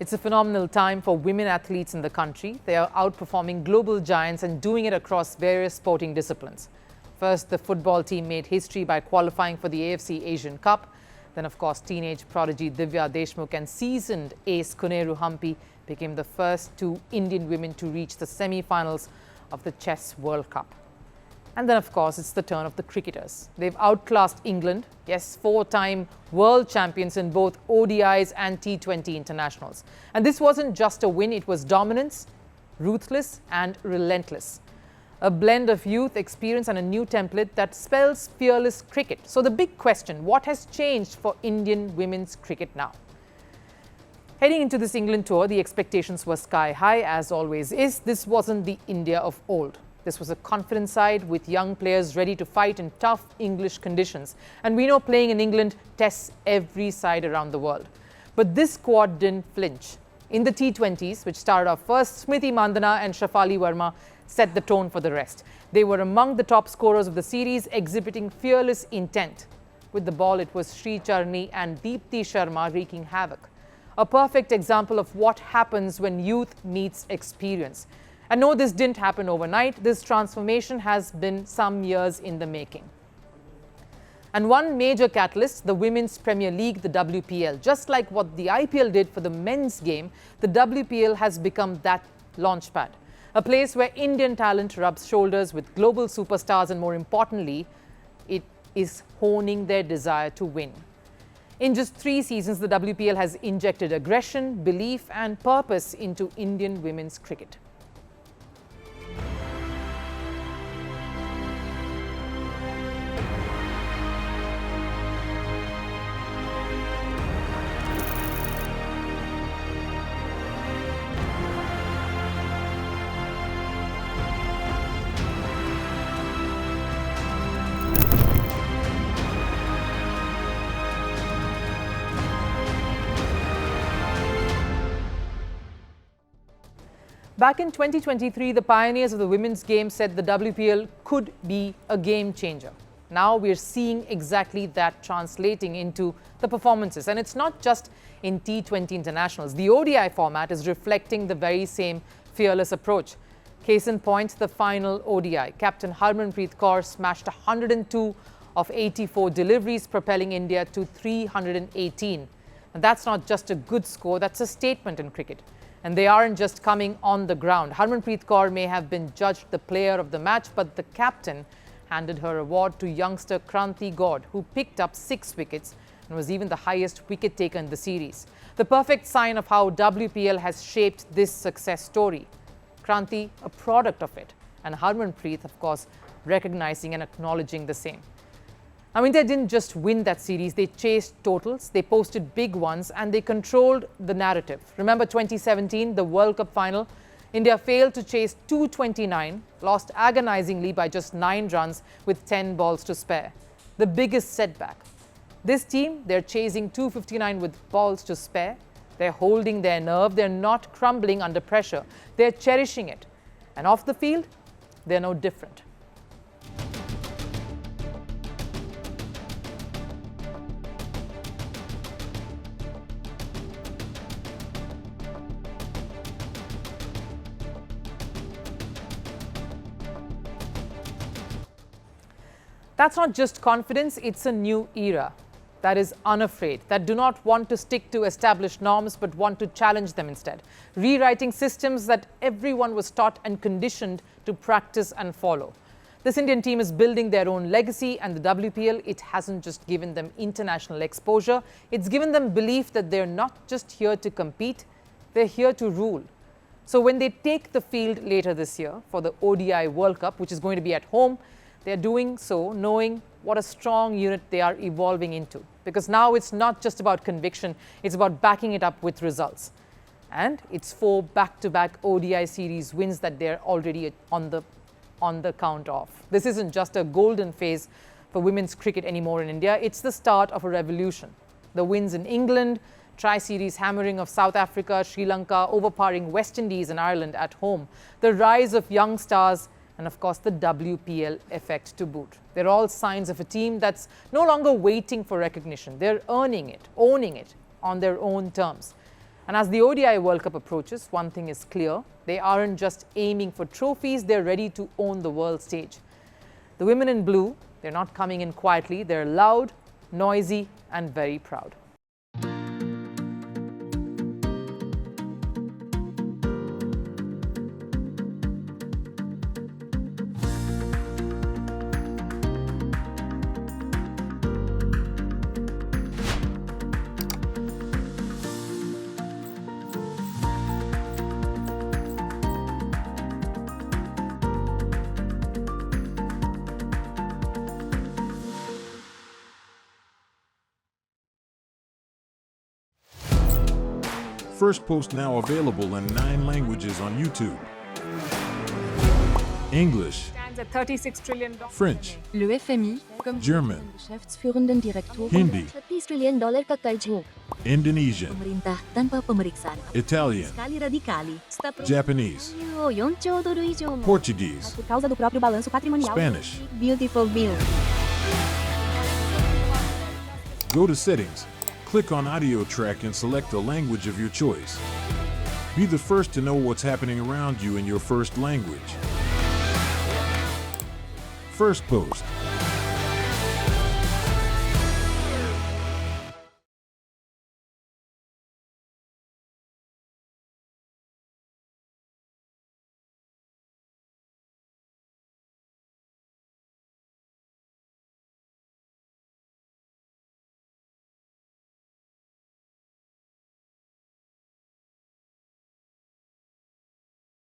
It's a phenomenal time for women athletes in the country. They are outperforming global giants and doing it across various sporting disciplines. First, the football team made history by qualifying for the AFC Asian Cup. Then, of course, teenage prodigy Divya Deshmukh and seasoned ace Koneru Hampi became the first two Indian women to reach the semi-finals of the Chess World Cup. And then, of course, it's the turn of the cricketers. They've outclassed England, yes, four-time world champions in both ODIs and T20 internationals. And this wasn't just a win, it was dominance, ruthless and relentless. A blend of youth, experience and a new template that spells fearless cricket. So the big question, what has changed for Indian women's cricket now? Heading into this England tour, the expectations were sky high, as always is. This wasn't the India of old. This was a confident side with young players ready to fight in tough English conditions. And we know playing in England tests every side around the world. But this squad didn't flinch. In the T20s, which started off first, Smriti Mandhana and Shafali Verma set the tone for the rest. They were among the top scorers of the series, exhibiting fearless intent. With the ball, it was Sri Charni and Deepti Sharma wreaking havoc. A perfect example of what happens when youth meets experience. And no, this didn't happen overnight. This transformation has been some years in the making. And one major catalyst, the Women's Premier League, the WPL. Just like what the IPL did for the men's game, the WPL has become that launchpad. A place where Indian talent rubs shoulders with global superstars and, more importantly, it is honing their desire to win. In just 3 seasons, the WPL has injected aggression, belief and purpose into Indian women's cricket. Back in 2023, the pioneers of the women's game said the WPL could be a game changer. Now we're seeing exactly that translating into the performances. And it's not just in T20 internationals. The ODI format is reflecting the very same fearless approach. Case in point, the final ODI. Captain Harmanpreet Kaur smashed 102 of 84 deliveries, propelling India to 318. And that's not just a good score, that's a statement in cricket. And they aren't just coming on the ground. Harmanpreet Kaur may have been judged the player of the match, but the captain handed her award to youngster Kranti Goud, who picked up 6 wickets and was even the highest wicket taker in the series. The perfect sign of how WPL has shaped this success story. Kranti, a product of it, and Harmanpreet, of course, recognizing and acknowledging the same. Now, India didn't just win that series, they chased totals, they posted big ones and they controlled the narrative. Remember 2017, the World Cup final? India failed to chase 229, lost agonizingly by just 9 runs with 10 balls to spare. The biggest setback. This team, they're chasing 259 with balls to spare. They're holding their nerve, they're not crumbling under pressure. They're cherishing it. And off the field, they're no different. That's not just confidence, it's a new era that is unafraid, that do not want to stick to established norms but want to challenge them instead. Rewriting systems that everyone was taught and conditioned to practice and follow. This Indian team is building their own legacy, and the WPL, it hasn't just given them international exposure, it's given them belief that they're not just here to compete, they're here to rule. So when they take the field later this year for the ODI World Cup, which is going to be at home, they're doing so knowing what a strong unit they are evolving into. Because now it's not just about conviction, it's about backing it up with results. And it's 4 back-to-back ODI series wins that they're already on the count of. This isn't just a golden phase for women's cricket anymore in India, it's the start of a revolution. The wins in England, tri-series hammering of South Africa, Sri Lanka, overpowering West Indies and Ireland at home, the rise of young stars, and of course the WPL effect to boot. They're all signs of a team that's no longer waiting for recognition. They're earning it, owning it on their own terms. And as the ODI World Cup approaches, one thing is clear. They aren't just aiming for trophies, they're ready to own the world stage. The women in blue, they're not coming in quietly. They're loud, noisy, and very proud. Firstpost now available in 9 languages on YouTube. English, Stands at $36 trillion. French, Le FMI, comme German, Geschäftsführenden Direktor, Hindi, $30 trillion ka karj mo. Indonesian, Pemerintah tanpa pemeriksaan. Italian, Kali radikali. Japanese, 4 兆ドル以上も Portuguese, por causa do próprio balanço patrimonial. Spanish. Beautiful bill. Go to Settings, click on Audio Track and select a language of your choice. Be the first to know what's happening around you in your first language. Firstpost.